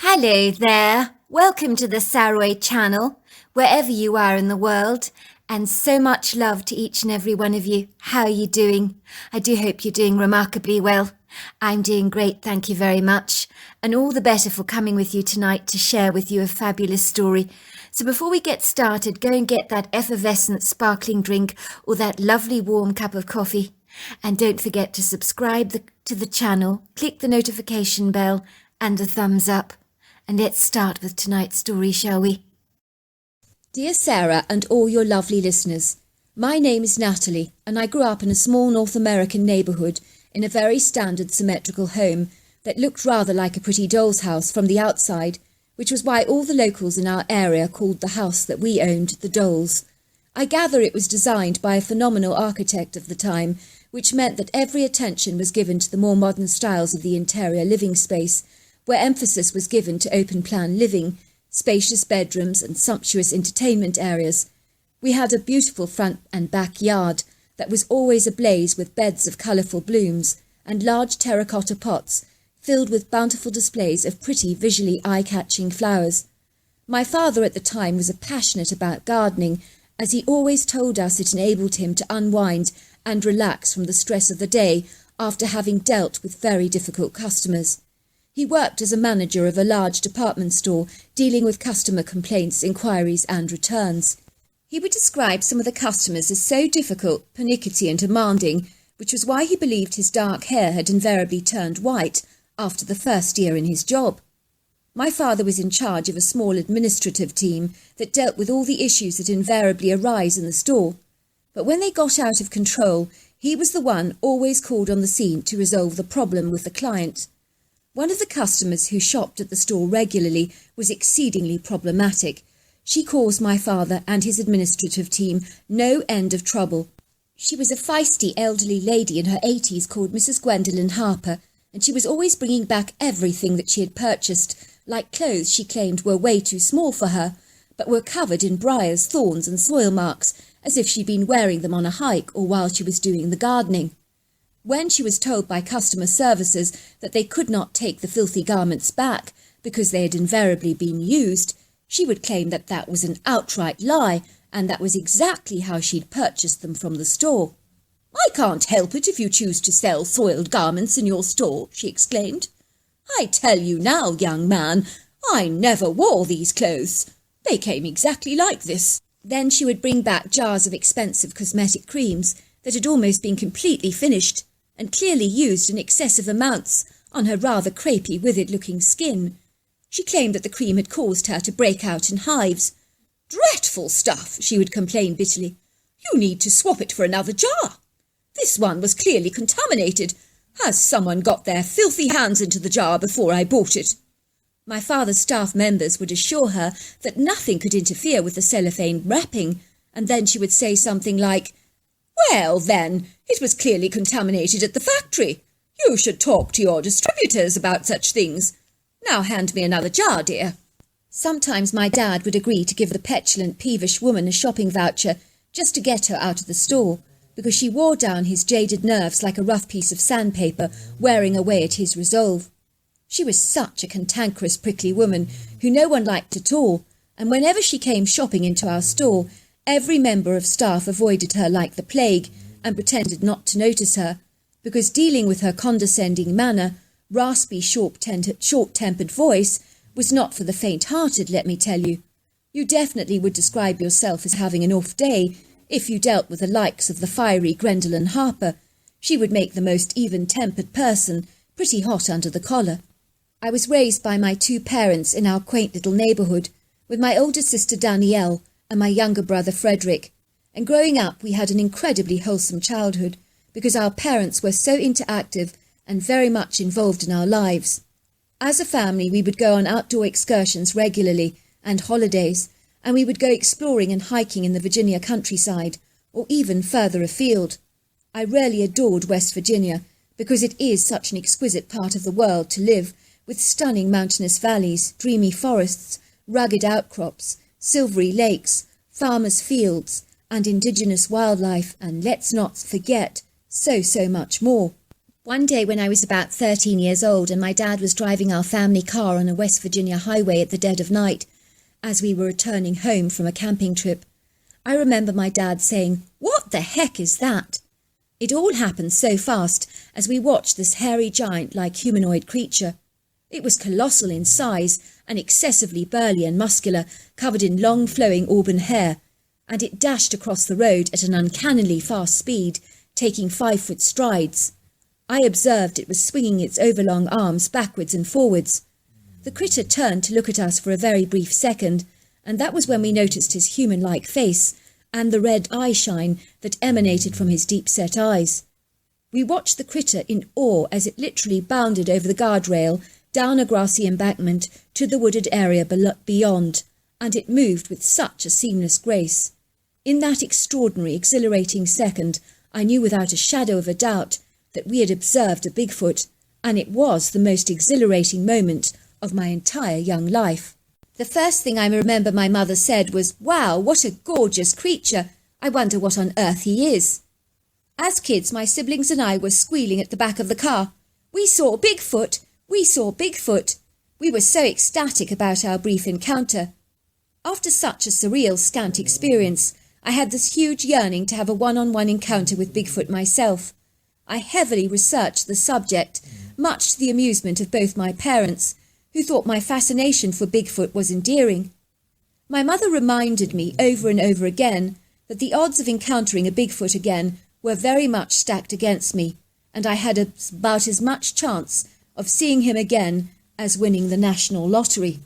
Hello there, welcome to the Saroy channel, wherever you are in the world, and so much love to each and every one of you. How are you doing? I do hope you're doing remarkably well. I'm doing great, thank you very much, and all the better for coming with you tonight to share with you a fabulous story. So before we get started, go and get that effervescent sparkling drink or that lovely warm cup of coffee. And don't forget to subscribe to the channel, click the notification bell and the thumbs up. And let's start with tonight's story, shall we? Dear Sarah and all your lovely listeners, my name is Natalie and I grew up in a small North American neighbourhood in a very standard symmetrical home that looked rather like a pretty doll's house from the outside, which was why all the locals in our area called the house that we owned the Dolls. I gather it was designed by a phenomenal architect of the time, which meant that every attention was given to the more modern styles of the interior living space, where emphasis was given to open-plan living, spacious bedrooms and sumptuous entertainment areas. We had a beautiful front and back yard that was always ablaze with beds of colourful blooms and large terracotta pots filled with bountiful displays of pretty, visually eye-catching flowers. My father at the time was passionate about gardening, as he always told us it enabled him to unwind and relax from the stress of the day after having dealt with very difficult customers. He worked as a manager of a large department store, dealing with customer complaints, inquiries and returns. He would describe some of the customers as so difficult, pernickety and demanding, which was why he believed his dark hair had invariably turned white after the first year in his job. My father was in charge of a small administrative team that dealt with all the issues that invariably arise in the store. But when they got out of control, he was the one always called on the scene to resolve the problem with the client. One of the customers who shopped at the store regularly was exceedingly problematic. She caused my father and his administrative team no end of trouble. She was a feisty elderly lady in her 80s called Mrs. Gwendolyn Harper, and she was always bringing back everything that she had purchased, like clothes she claimed were way too small for her, but were covered in briars, thorns and soil marks, as if she'd been wearing them on a hike or while she was doing the gardening. When she was told by customer services that they could not take the filthy garments back because they had invariably been used, she would claim that that was an outright lie and that was exactly how she'd purchased them from the store. "I can't help it if you choose to sell soiled garments in your store," she exclaimed. "I tell you now, young man, I never wore these clothes. They came exactly like this." Then she would bring back jars of expensive cosmetic creams that had almost been completely finished and clearly used in excessive amounts on her rather crepey, withered-looking skin. She claimed that the cream had caused her to break out in hives. "Dreadful stuff," she would complain bitterly. "You need to swap it for another jar. This one was clearly contaminated. Has someone got their filthy hands into the jar before I bought it?" My father's staff members would assure her that nothing could interfere with the cellophane wrapping, and then she would say something like, "Well, then, it was clearly contaminated at the factory. You should talk to your distributors about such things. Now hand me another jar, dear." Sometimes my dad would agree to give the petulant, peevish woman a shopping voucher just to get her out of the store, because she wore down his jaded nerves like a rough piece of sandpaper, wearing away at his resolve. She was such a cantankerous, prickly woman who no one liked at all, and whenever she came shopping into our store, every member of staff avoided her like the plague and pretended not to notice her, because dealing with her condescending manner, raspy, short-tempered voice was not for the faint-hearted, let me tell you. You definitely would describe yourself as having an off day if you dealt with the likes of the fiery Gwendolyn Harper. She would make the most even-tempered person pretty hot under the collar. I was raised by my two parents in our quaint little neighbourhood, with my older sister Danielle and my younger brother Frederick, and growing up we had an incredibly wholesome childhood because our parents were so interactive and very much involved in our lives. As a family we would go on outdoor excursions regularly and holidays, and we would go exploring and hiking in the Virginia countryside or even further afield. I really adored West Virginia because it is such an exquisite part of the world to live, with stunning mountainous valleys, dreamy forests, rugged outcrops, silvery lakes, farmers' fields, and indigenous wildlife, and let's not forget, so much more. One day when I was about 13 years old and my dad was driving our family car on a West Virginia highway at the dead of night, as we were returning home from a camping trip, I remember my dad saying, "What the heck is that?" It all happened so fast as we watched this hairy giant-like humanoid creature. It was colossal in size and excessively burly and muscular, covered in long flowing auburn hair, and it dashed across the road at an uncannily fast speed, taking 5-foot strides. I observed it was swinging its overlong arms backwards and forwards. The critter turned to look at us for a very brief second, and that was when we noticed his human-like face and the red eye shine that emanated from his deep-set eyes. We watched the critter in awe as it literally bounded over the guardrail, down a grassy embankment to the wooded area beyond, and it moved with such a seamless grace. In that extraordinary, exhilarating second, I knew without a shadow of a doubt that we had observed a Bigfoot, and it was the most exhilarating moment of my entire young life. The first thing I remember my mother said was, "Wow, what a gorgeous creature. I wonder what on earth he is." As kids, my siblings and I were squealing at the back of the car. "We saw Bigfoot! We saw Bigfoot!" We were so ecstatic about our brief encounter. After such a surreal, scant experience, I had this huge yearning to have a one-on-one encounter with Bigfoot myself. I heavily researched the subject, much to the amusement of both my parents, who thought my fascination for Bigfoot was endearing. My mother reminded me over and over again that the odds of encountering a Bigfoot again were very much stacked against me, and I had about as much chance of seeing him again as winning the national lottery.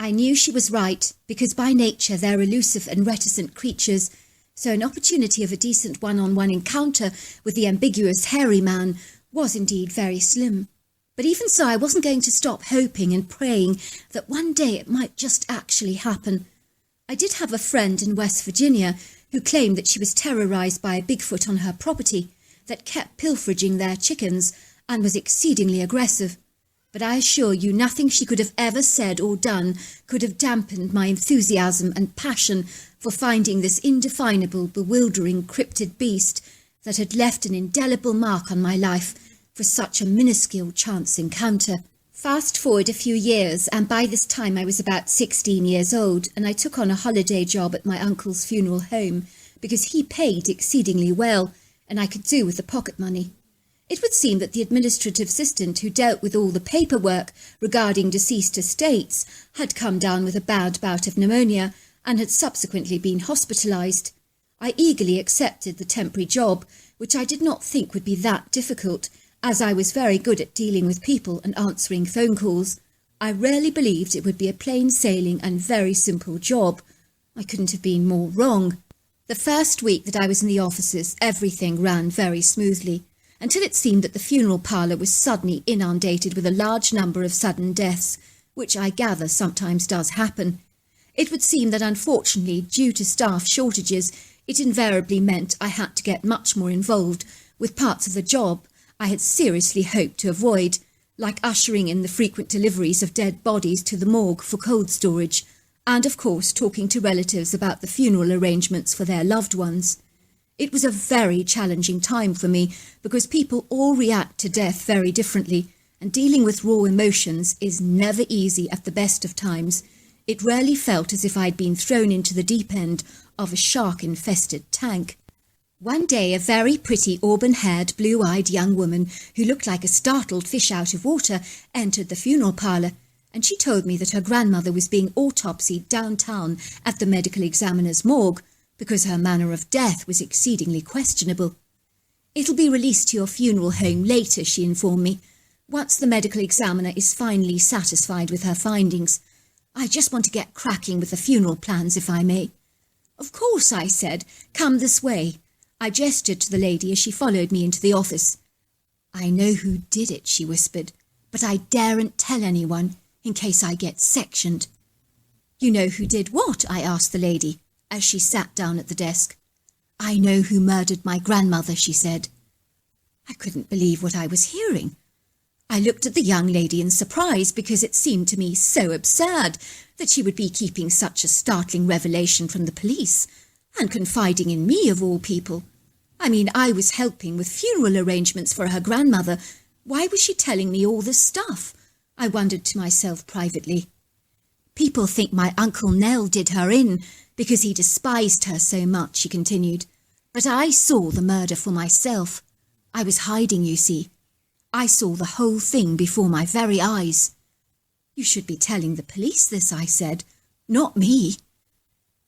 I knew she was right, because by nature they're elusive and reticent creatures, so an opportunity of a decent one-on-one encounter with the ambiguous hairy man was indeed very slim. But even so, I wasn't going to stop hoping and praying that one day it might just actually happen. I did have a friend in West Virginia who claimed that she was terrorised by a Bigfoot on her property that kept pilfering their chickens and was exceedingly aggressive. But I assure you nothing she could have ever said or done could have dampened my enthusiasm and passion for finding this indefinable, bewildering, cryptid beast that had left an indelible mark on my life for such a minuscule chance encounter. Fast forward a few years, and by this time I was about 16 years old, and I took on a holiday job at my uncle's funeral home because he paid exceedingly well, and I could do with the pocket money. It would seem that the administrative assistant who dealt with all the paperwork regarding deceased estates had come down with a bad bout of pneumonia and had subsequently been hospitalised. I eagerly accepted the temporary job, which I did not think would be that difficult, as I was very good at dealing with people and answering phone calls. I rarely believed it would be a plain sailing and very simple job. I couldn't have been more wrong. The first week that I was in the offices, everything ran very smoothly, until it seemed that the funeral parlour was suddenly inundated with a large number of sudden deaths, which I gather sometimes does happen. It would seem that unfortunately, due to staff shortages, it invariably meant I had to get much more involved with parts of the job I had seriously hoped to avoid, like ushering in the frequent deliveries of dead bodies to the morgue for cold storage, and of course talking to relatives about the funeral arrangements for their loved ones. It was a very challenging time for me because people all react to death very differently, and dealing with raw emotions is never easy at the best of times. It rarely felt as if I'd been thrown into the deep end of a shark-infested tank. One day, a very pretty auburn-haired, blue-eyed young woman who looked like a startled fish out of water entered the funeral parlour, and she told me that her grandmother was being autopsied downtown at the medical examiner's morgue because her manner of death was exceedingly questionable. "It'll be released to your funeral home later," she informed me, "once the medical examiner is finally satisfied with her findings. I just want to get cracking with the funeral plans, if I may." "Of course," I said. "Come this way." I gestured to the lady as she followed me into the office. "I know who did it," she whispered, "but I daren't tell anyone in case I get sectioned." "You know who did what?" I asked the lady as she sat down at the desk. "I know who murdered my grandmother," she said. I couldn't believe what I was hearing. I looked at the young lady in surprise because it seemed to me so absurd that she would be keeping such a startling revelation from the police and confiding in me of all people. I mean, I was helping with funeral arrangements for her grandmother, Why was she telling me all this stuff? I wondered to myself privately. People think my Uncle Nell did her in because he despised her so much, she continued. But I saw the murder for myself. I was hiding, you see. I saw the whole thing before my very eyes. You should be telling the police this, I said. Not me.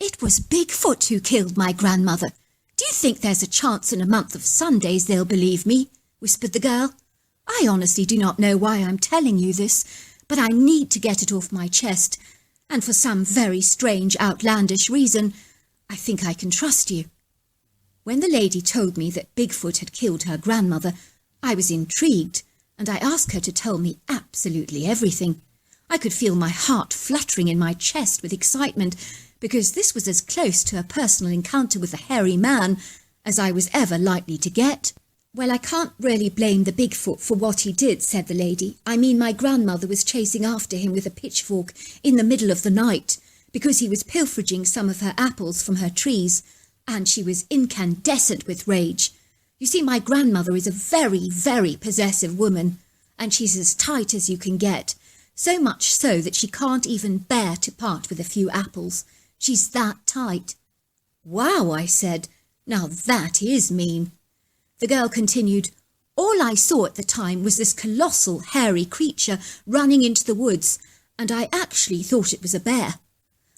It was Bigfoot who killed my grandmother. Do you think there's a chance in a month of Sundays they'll believe me? Whispered the girl. I honestly do not know why I'm telling you this, but I need to get it off my chest, and for some very strange, outlandish reason, I think I can trust you. When the lady told me that Bigfoot had killed her grandmother, I was intrigued, and I asked her to tell me absolutely everything. I could feel my heart fluttering in my chest with excitement, because this was as close to a personal encounter with a hairy man as I was ever likely to get. Well, I can't really blame the Bigfoot for what he did, said the lady. I mean, my grandmother was chasing after him with a pitchfork in the middle of the night because he was pilfering some of her apples from her trees, and she was incandescent with rage. You see, my grandmother is a very, very possessive woman, and she's as tight as you can get, so much so that she can't even bear to part with a few apples. She's that tight. Wow, I said. Now that is mean. The girl continued, all I saw at the time was this colossal, hairy creature running into the woods, and I actually thought it was a bear.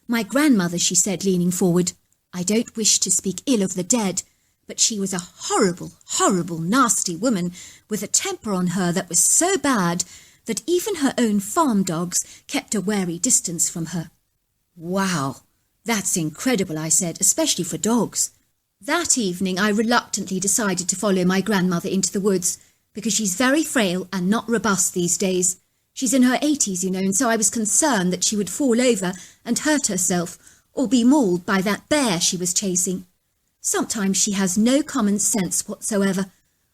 My grandmother, she said, leaning forward, I don't wish to speak ill of the dead, but she was a horrible, horrible, nasty woman with a temper on her that was so bad that even her own farm dogs kept a wary distance from her. Wow, that's incredible, I said, especially for dogs. That evening I reluctantly decided to follow my grandmother into the woods, because she's very frail and not robust these days. She's in her 80s, you know, and so I was concerned that she would fall over and hurt herself, or be mauled by that bear she was chasing. Sometimes she has no common sense whatsoever.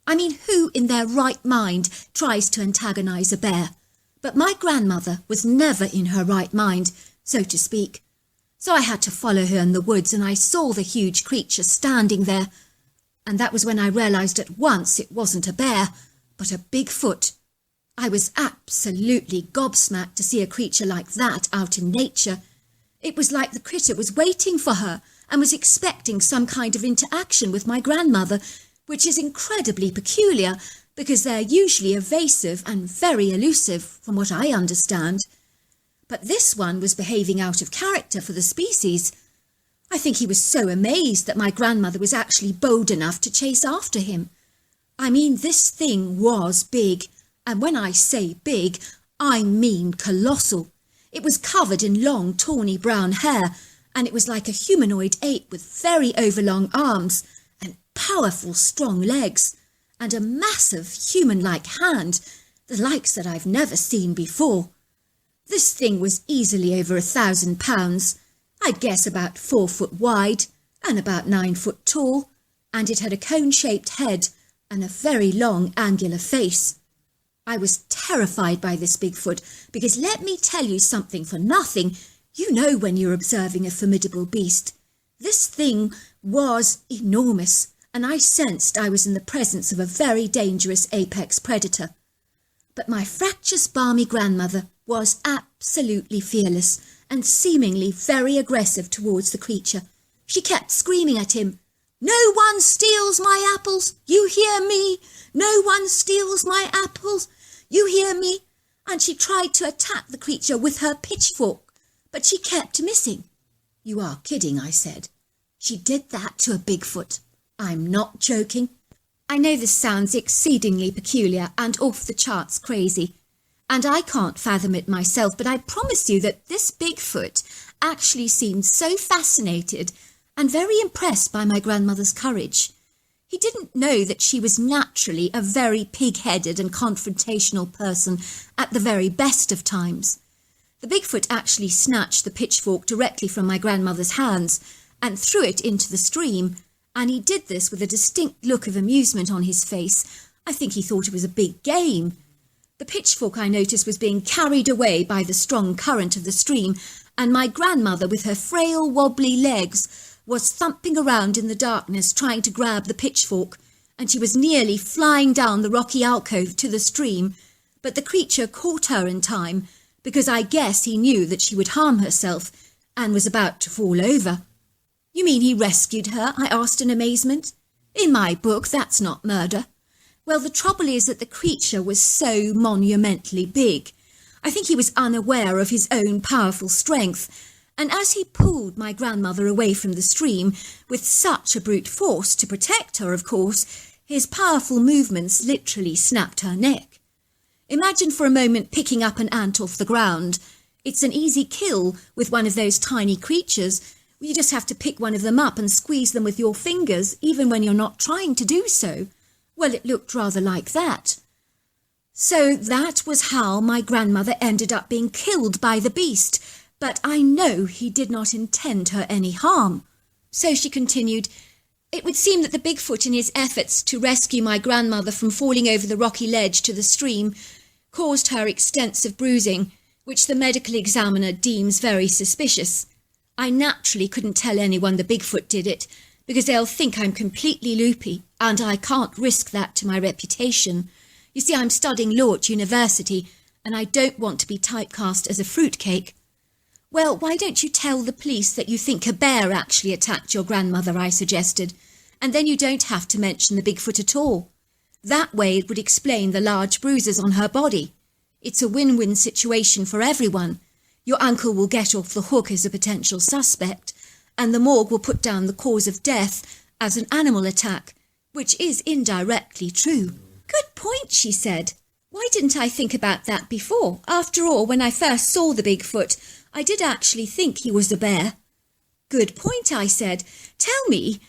I mean, who in their right mind tries to antagonize a bear? But my grandmother was never in her right mind, so to speak. So I had to follow her in the woods, and I saw the huge creature standing there. And that was when I realized at once it wasn't a bear, but a Bigfoot. I was absolutely gobsmacked to see a creature like that out in nature. It was like the critter was waiting for her and was expecting some kind of interaction with my grandmother, which is incredibly peculiar because they're usually evasive and very elusive, from what I understand. But this one was behaving out of character for the species. I think he was so amazed that my grandmother was actually bold enough to chase after him. I mean, this thing was big, and when I say big, I mean colossal. It was covered in long, tawny brown hair, and it was like a humanoid ape with very overlong arms and powerful, strong legs, and a massive, human-like hand, the likes that I've never seen before. This thing was easily over 1,000 pounds, I'd guess about 4 foot wide and about 9 foot tall, and it had a cone-shaped head and a very long angular face. I was terrified by this Bigfoot because let me tell you something for nothing, you know when you're observing a formidable beast. This thing was enormous, and I sensed I was in the presence of a very dangerous apex predator. But my fractious, balmy grandmother was absolutely fearless and seemingly very aggressive towards the creature. She kept screaming at him, "No one steals my apples! You hear me? No one steals my apples! You hear me?" And she tried to attack the creature with her pitchfork, but she kept missing. "You are kidding," I said. "She did that to a Bigfoot. I'm not joking." I know this sounds exceedingly peculiar and off the charts crazy, and I can't fathom it myself, but I promise you that this Bigfoot actually seemed so fascinated and very impressed by my grandmother's courage. He didn't know that she was naturally a very pig-headed and confrontational person at the very best of times. The Bigfoot actually snatched the pitchfork directly from my grandmother's hands and threw it into the stream, and he did this with a distinct look of amusement on his face. I think he thought it was a big game. The pitchfork, I noticed, was being carried away by the strong current of the stream, and my grandmother, with her frail, wobbly legs, was thumping around in the darkness trying to grab the pitchfork, and she was nearly flying down the rocky alcove to the stream, but the creature caught her in time, because I guess he knew that she would harm herself and was about to fall over. You mean he rescued her? I asked in amazement. In my book, that's not murder. Well, the trouble is that the creature was so monumentally big. I think he was unaware of his own powerful strength, and as he pulled my grandmother away from the stream with such a brute force to protect her, of course, his powerful movements literally snapped her neck. Imagine for a moment picking up an ant off the ground. It's an easy kill with one of those tiny creatures. You just have to pick one of them up and squeeze them with your fingers, even when you're not trying to do so. Well, it looked rather like that. So that was how my grandmother ended up being killed by the beast, but I know he did not intend her any harm. So she continued, it would seem that the Bigfoot, in his efforts to rescue my grandmother from falling over the rocky ledge to the stream, caused her extensive bruising, which the medical examiner deems very suspicious. I naturally couldn't tell anyone the Bigfoot did it, because they'll think I'm completely loopy, and I can't risk that to my reputation. You see, I'm studying law at university, and I don't want to be typecast as a fruitcake. Well, why don't you tell the police that you think a bear actually attacked your grandmother, I suggested, and then you don't have to mention the Bigfoot at all. That way it would explain the large bruises on her body. It's a win-win situation for everyone. Your uncle will get off the hook as a potential suspect, and the morgue will put down the cause of death as an animal attack, which is indirectly true. Good point, she said. Why didn't I think about that before? After all, when I first saw the Bigfoot, I did actually think he was a bear. Good point, I said. Tell me,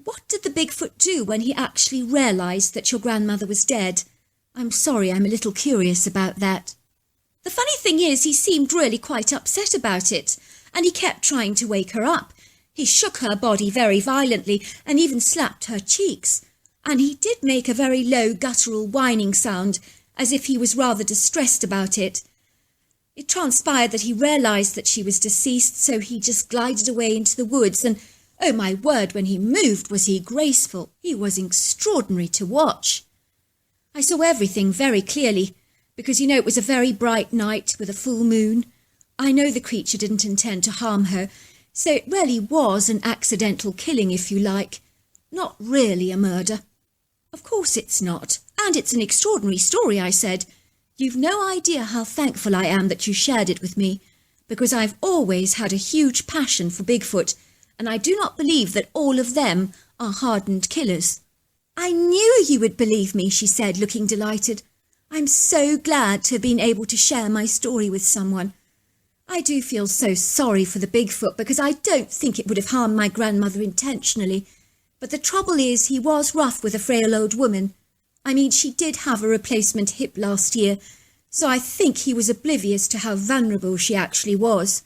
what did the Bigfoot do when he actually realised that your grandmother was dead? I'm sorry, I'm a little curious about that. The funny thing is, he seemed really quite upset about it, and he kept trying to wake her up. He shook her body very violently and even slapped her cheeks, and he did make a very low guttural whining sound, as if he was rather distressed about it. It transpired that he realised that she was deceased, so he just glided away into the woods, and, oh my word, when he moved was he graceful. He was extraordinary to watch. I saw everything very clearly, because, it was a very bright night with a full moon. I know the creature didn't intend to harm her, so it really was an accidental killing, if you like. Not really a murder. Of course it's not, and it's an extraordinary story, I said. You've no idea how thankful I am that you shared it with me, because I've always had a huge passion for Bigfoot, and I do not believe that all of them are hardened killers. I knew you would believe me, she said, looking delighted. I'm so glad to have been able to share my story with someone. I do feel so sorry for the Bigfoot, because I don't think it would have harmed my grandmother intentionally. But the trouble is, he was rough with a frail old woman. I mean, she did have a replacement hip last year, so I think he was oblivious to how vulnerable she actually was.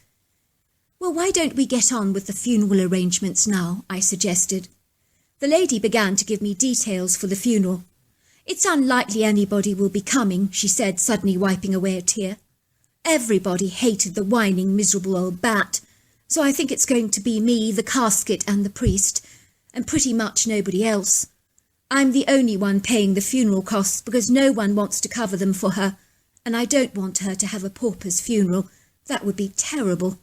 Well, why don't we get on with the funeral arrangements now, I suggested. The lady began to give me details for the funeral. It's unlikely anybody will be coming, she said, suddenly wiping away a tear. Everybody hated the whining, miserable old bat, so I think it's going to be me, the casket and the priest, and pretty much nobody else. I'm the only one paying the funeral costs because no one wants to cover them for her, and I don't want her to have a pauper's funeral. That would be terrible.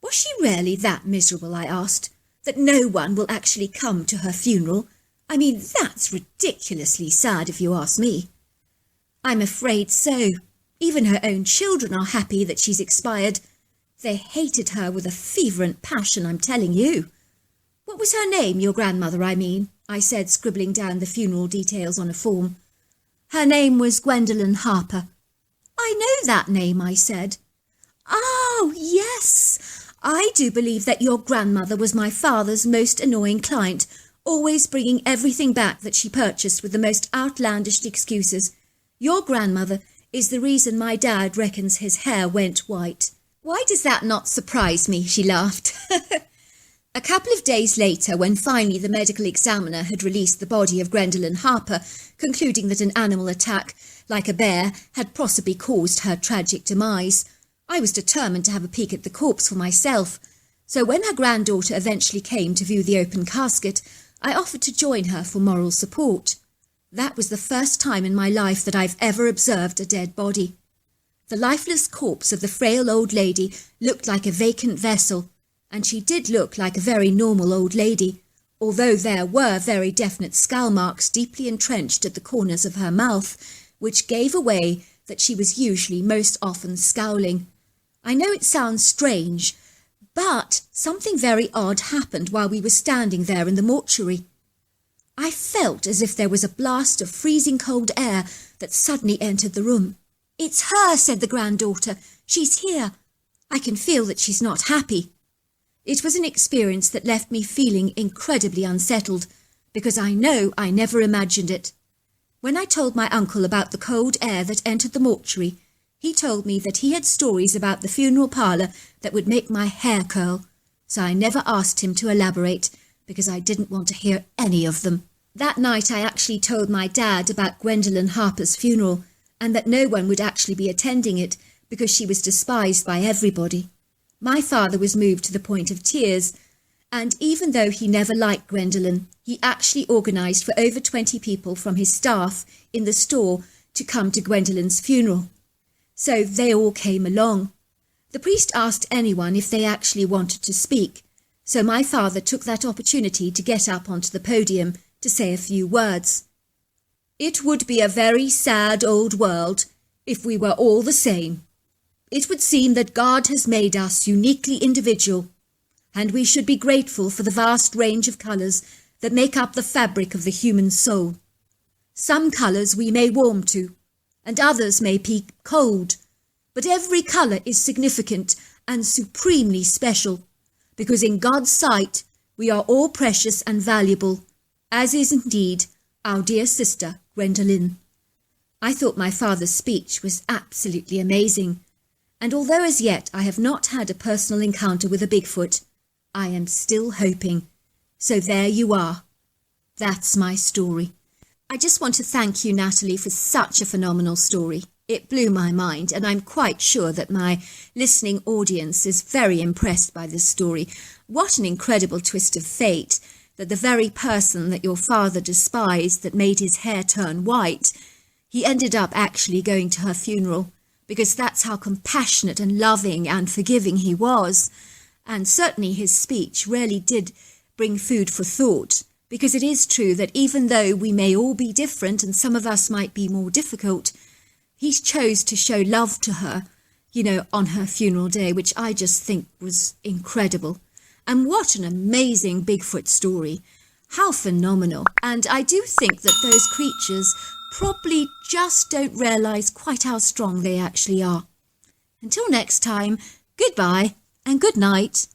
Was she really that miserable, I asked, that no one will actually come to her funeral? I mean, that's ridiculously sad if you ask me. I'm afraid so. Even her own children are happy that she's expired. They hated her with a fervent passion, I'm telling you. What was her name, your grandmother, I mean? I said, scribbling down the funeral details on a form. Her name was Gwendolyn Harper. I know that name, I said. Oh, yes. I do believe that your grandmother was my father's most annoying client, always bringing everything back that she purchased with the most outlandish excuses. Your grandmother is the reason my dad reckons his hair went white. Why does that not surprise me? She laughed. A couple of days later, when finally the medical examiner had released the body of Gwendolyn Harper, concluding that an animal attack, like a bear, had possibly caused her tragic demise, I was determined to have a peek at the corpse for myself. So when her granddaughter eventually came to view the open casket, I offered to join her for moral support. That was the first time in my life that I've ever observed a dead body. The lifeless corpse of the frail old lady looked like a vacant vessel, and she did look like a very normal old lady, although there were very definite skull marks deeply entrenched at the corners of her mouth, which gave away that she was usually most often scowling. I know it sounds strange, but something very odd happened while we were standing there in the mortuary. I felt as if there was a blast of freezing cold air that suddenly entered the room. "It's her," said the granddaughter. "She's here. I can feel that she's not happy." It was an experience that left me feeling incredibly unsettled, because I know I never imagined it. When I told my uncle about the cold air that entered the mortuary, he told me that he had stories about the funeral parlour that would make my hair curl, so I never asked him to elaborate, because I didn't want to hear any of them. That night I actually told my dad about Gwendolyn Harper's funeral, and that no one would actually be attending it because she was despised by everybody. My father was moved to the point of tears, and even though he never liked Gwendolyn, he actually organised for over 20 people from his staff in the store to come to Gwendolyn's funeral. So they all came along. The priest asked anyone if they actually wanted to speak, so my father took that opportunity to get up onto the podium to say a few words. "It would be a very sad old world if we were all the same. It would seem that God has made us uniquely individual, and we should be grateful for the vast range of colours that make up the fabric of the human soul. Some colours we may warm to, and others may be cold, but every colour is significant and supremely special, because in God's sight we are all precious and valuable, as is indeed our dear sister Gwendolyn." I thought my father's speech was absolutely amazing, and although as yet I have not had a personal encounter with a Bigfoot, I am still hoping. So there you are. That's my story. I just want to thank you, Natalie, for such a phenomenal story. It blew my mind, and I'm quite sure that my listening audience is very impressed by this story. What an incredible twist of fate, that the very person that your father despised, that made his hair turn white, he ended up actually going to her funeral, because that's how compassionate and loving and forgiving he was. And certainly his speech really did bring food for thought, because it is true that even though we may all be different and some of us might be more difficult, he chose to show love to her, on her funeral day, which I just think was incredible. And what an amazing Bigfoot story. How phenomenal. And I do think that those creatures probably just don't realise quite how strong they actually are. Until next time, goodbye and good night.